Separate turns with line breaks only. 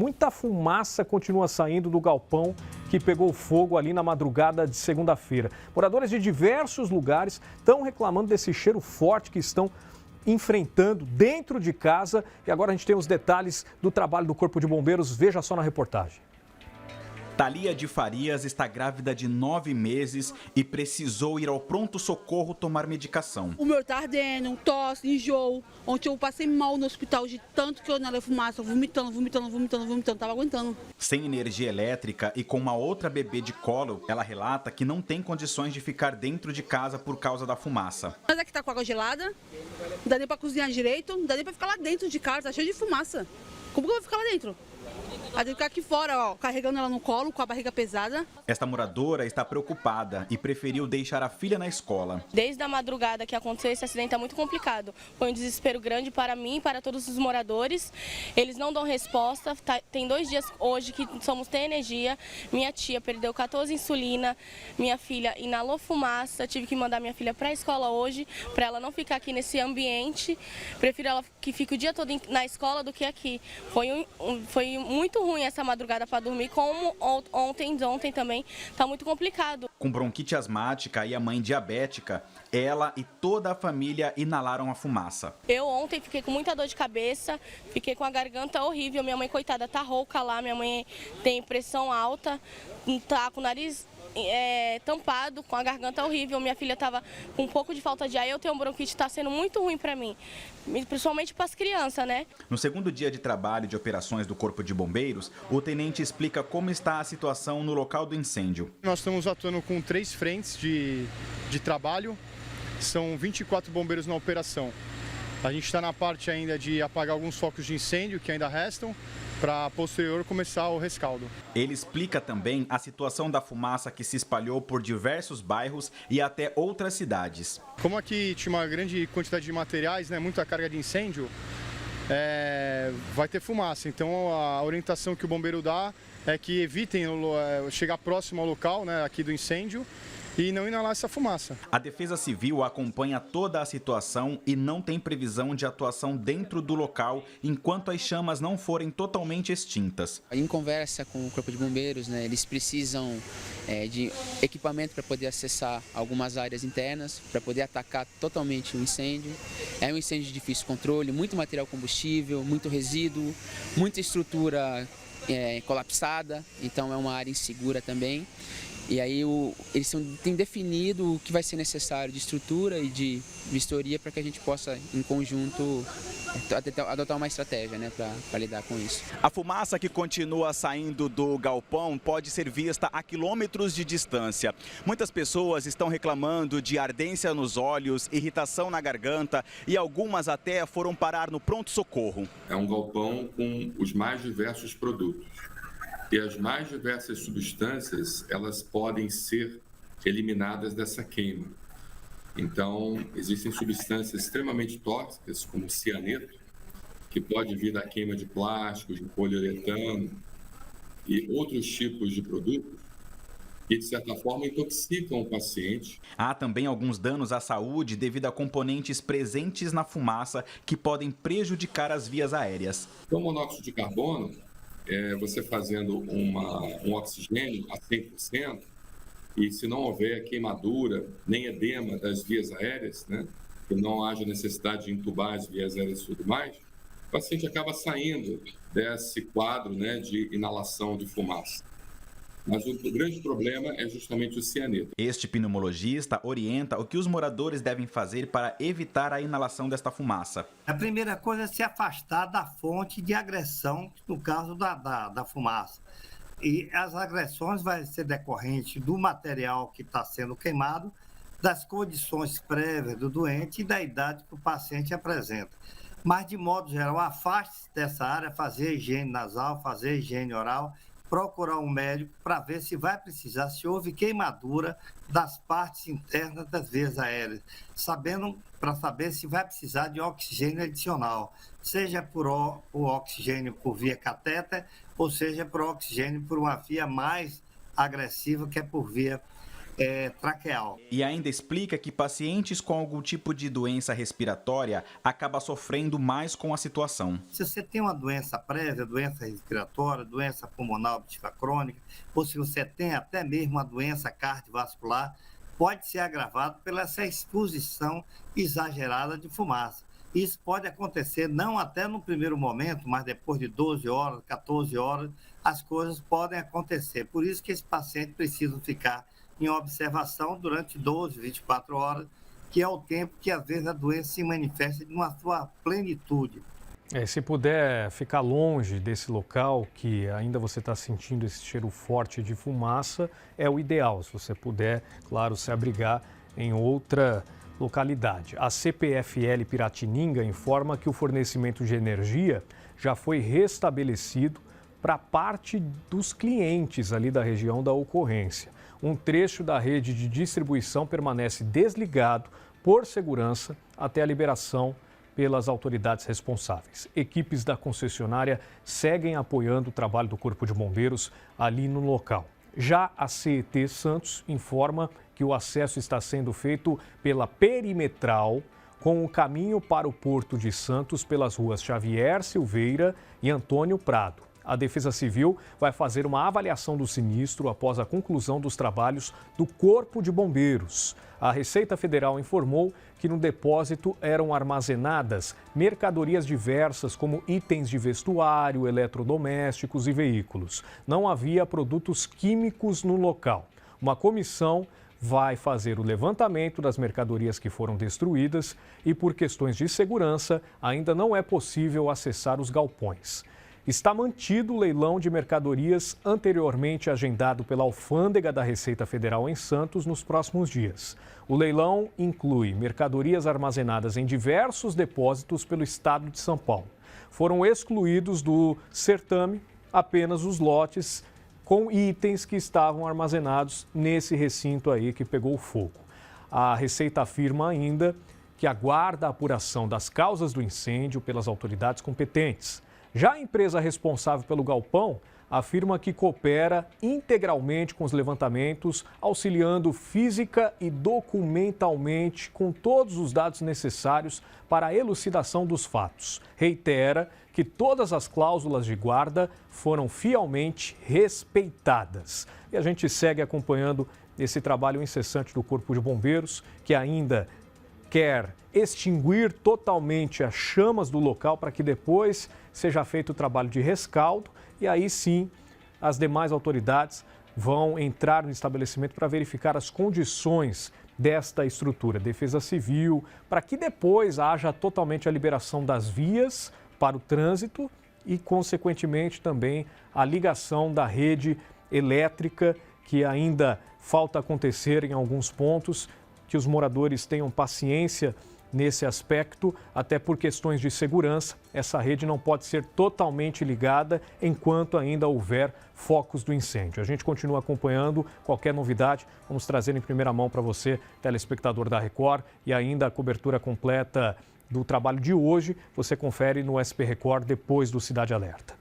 muita fumaça continua saindo do galpão que pegou fogo ali na madrugada de segunda-feira. Moradores de diversos lugares estão reclamando desse cheiro forte que estão enfrentando dentro de casa. E agora a gente tem os detalhes do trabalho do Corpo de Bombeiros. Veja só na reportagem.
Thalia de Farias está grávida de 9 meses e precisou ir ao pronto-socorro tomar medicação.
O meu tá ardendo, tosse, enjoo. Ontem eu passei mal no hospital de tanto que eu inalei fumaça, vomitando, tava aguentando.
Sem energia elétrica e com uma outra bebê de colo, ela relata que não tem condições de ficar dentro de casa por causa da fumaça.
Mas aqui tá com água gelada, não dá nem pra cozinhar direito, não dá nem pra ficar lá dentro de casa, tá cheio de fumaça. Como que eu vou ficar lá dentro? Ela tem que ficar aqui fora, ó, carregando ela no colo, com a barriga pesada.
Esta moradora está preocupada e preferiu deixar a filha na escola.
Desde a madrugada que aconteceu esse acidente é muito complicado. Foi um desespero grande para mim e para todos os moradores. Eles não dão resposta. Tem 2 dias hoje que somos sem energia. Minha tia perdeu 14 insulina. Minha filha inalou fumaça. Tive que mandar minha filha para a escola hoje, para ela não ficar aqui nesse ambiente. Prefiro ela que fique o dia todo na escola do que aqui. Foi muito ruim essa madrugada para dormir, como ontem também, tá muito complicado.
Com bronquite asmática e a mãe diabética, ela e toda a família inalaram a fumaça.
Eu ontem fiquei com muita dor de cabeça, fiquei com a garganta horrível, minha mãe, coitada, tá rouca lá, minha mãe tem pressão alta, tá com o nariz tampado, com a garganta horrível, minha filha tava com um pouco de falta de ar, eu tenho um bronquite, tá sendo muito ruim para mim, principalmente para as crianças, né?
No segundo dia de trabalho de operações do Corpo de Bombeiros, o tenente explica como está a situação no local do incêndio.
Nós estamos atuando com 3 frentes de trabalho, são 24 bombeiros na operação. A gente está na parte ainda de apagar alguns focos de incêndio que ainda restam, para posterior começar o rescaldo.
Ele explica também a situação da fumaça que se espalhou por diversos bairros e até outras cidades.
Como aqui tinha uma grande quantidade de materiais, né, muita carga de incêndio, vai ter fumaça. Então a orientação que o bombeiro dá é que evitem chegar próximo ao local, né, aqui do incêndio, e não inalar essa fumaça.
A Defesa Civil acompanha toda a situação e não tem previsão de atuação dentro do local enquanto as chamas não forem totalmente extintas.
Em conversa com o Corpo de Bombeiros, né, eles precisam de equipamento para poder acessar algumas áreas internas, para poder atacar totalmente o incêndio. É um incêndio de difícil controle, muito material combustível, muito resíduo, muita estrutura colapsada, então é uma área insegura também. E aí eles têm definido o que vai ser necessário de estrutura e de vistoria para que a gente possa, em conjunto, adotar uma estratégia, né, para lidar com isso.
A fumaça que continua saindo do galpão pode ser vista a quilômetros de distância. Muitas pessoas estão reclamando de ardência nos olhos, irritação na garganta e algumas até foram parar no pronto-socorro.
É um galpão com os mais diversos produtos. E as mais diversas substâncias, elas podem ser eliminadas dessa queima. Então, existem substâncias extremamente tóxicas, como cianeto, que pode vir da queima de plásticos, de poliuretano e outros tipos de produtos, que, de certa forma, intoxicam o paciente.
Há também alguns danos à saúde devido a componentes presentes na fumaça que podem prejudicar as vias aéreas.
O monóxido de carbono, você fazendo um oxigênio a 100%, e se não houver queimadura, nem edema das vias aéreas, né, que não haja necessidade de entubar as vias aéreas e tudo mais, o paciente acaba saindo desse quadro, né, de inalação de fumaça. Mas o grande problema é justamente o cianeto.
Este pneumologista orienta o que os moradores devem fazer para evitar a inalação desta fumaça.
A primeira coisa é se afastar da fonte de agressão, no caso da fumaça. E as agressões vão ser decorrentes do material que está sendo queimado, das condições prévias do doente e da idade que o paciente apresenta. Mas, de modo geral, afaste-se dessa área, fazer higiene nasal, fazer higiene oral, procurar um médico para ver se vai precisar, se houve queimadura das partes internas das vias aéreas, para saber se vai precisar de oxigênio adicional, seja por oxigênio por via catéter, ou seja por oxigênio por uma via mais agressiva, que é por via traqueal.
E ainda explica que pacientes com algum tipo de doença respiratória acabam sofrendo mais com a situação.
Se você tem uma doença prévia, doença respiratória, doença pulmonar obstrutiva crônica, ou se você tem até mesmo uma doença cardiovascular, pode ser agravado pela essa exposição exagerada de fumaça. Isso pode acontecer não até no primeiro momento, mas depois de 12 horas, 14 horas, as coisas podem acontecer. Por isso que esse paciente precisa ficar em observação durante 12, 24 horas, que é o tempo que às vezes a doença se manifesta em uma sua plenitude.
Se puder ficar longe desse local que ainda você está sentindo esse cheiro forte de fumaça, é o ideal. Se você puder, claro, se abrigar em outra localidade. A CPFL Piratininga informa que o fornecimento de energia já foi restabelecido para parte dos clientes ali da região da ocorrência. Um trecho da rede de distribuição permanece desligado por segurança até a liberação pelas autoridades responsáveis. Equipes da concessionária seguem apoiando o trabalho do Corpo de Bombeiros ali no local. Já a CET Santos informa que o acesso está sendo feito pela perimetral, com o caminho para o Porto de Santos pelas ruas Xavier Silveira e Antônio Prado. A Defesa Civil vai fazer uma avaliação do sinistro após a conclusão dos trabalhos do Corpo de Bombeiros. A Receita Federal informou que no depósito eram armazenadas mercadorias diversas, como itens de vestuário, eletrodomésticos e veículos. Não havia produtos químicos no local. Uma comissão vai fazer o levantamento das mercadorias que foram destruídas e, por questões de segurança, ainda não é possível acessar os galpões. Está mantido o leilão de mercadorias anteriormente agendado pela Alfândega da Receita Federal em Santos nos próximos dias. O leilão inclui mercadorias armazenadas em diversos depósitos pelo estado de São Paulo. Foram excluídos do certame apenas os lotes com itens que estavam armazenados nesse recinto aí que pegou fogo. A Receita afirma ainda que aguarda a apuração das causas do incêndio pelas autoridades competentes. Já a empresa responsável pelo galpão afirma que coopera integralmente com os levantamentos, auxiliando física e documentalmente com todos os dados necessários para a elucidação dos fatos. Reitera que todas as cláusulas de guarda foram fielmente respeitadas. E a gente segue acompanhando esse trabalho incessante do Corpo de Bombeiros, que ainda quer extinguir totalmente as chamas do local para que depois seja feito o trabalho de rescaldo e aí sim as demais autoridades vão entrar no estabelecimento para verificar as condições desta estrutura, Defesa Civil, para que depois haja totalmente a liberação das vias para o trânsito e, consequentemente, também a ligação da rede elétrica, que ainda falta acontecer em alguns pontos, que os moradores tenham paciência nesse aspecto, até por questões de segurança. Essa rede não pode ser totalmente ligada enquanto ainda houver focos do incêndio. A gente continua acompanhando qualquer novidade, vamos trazer em primeira mão para você, telespectador da Record, e ainda a cobertura completa do trabalho de hoje, você confere no SP Record depois do Cidade Alerta.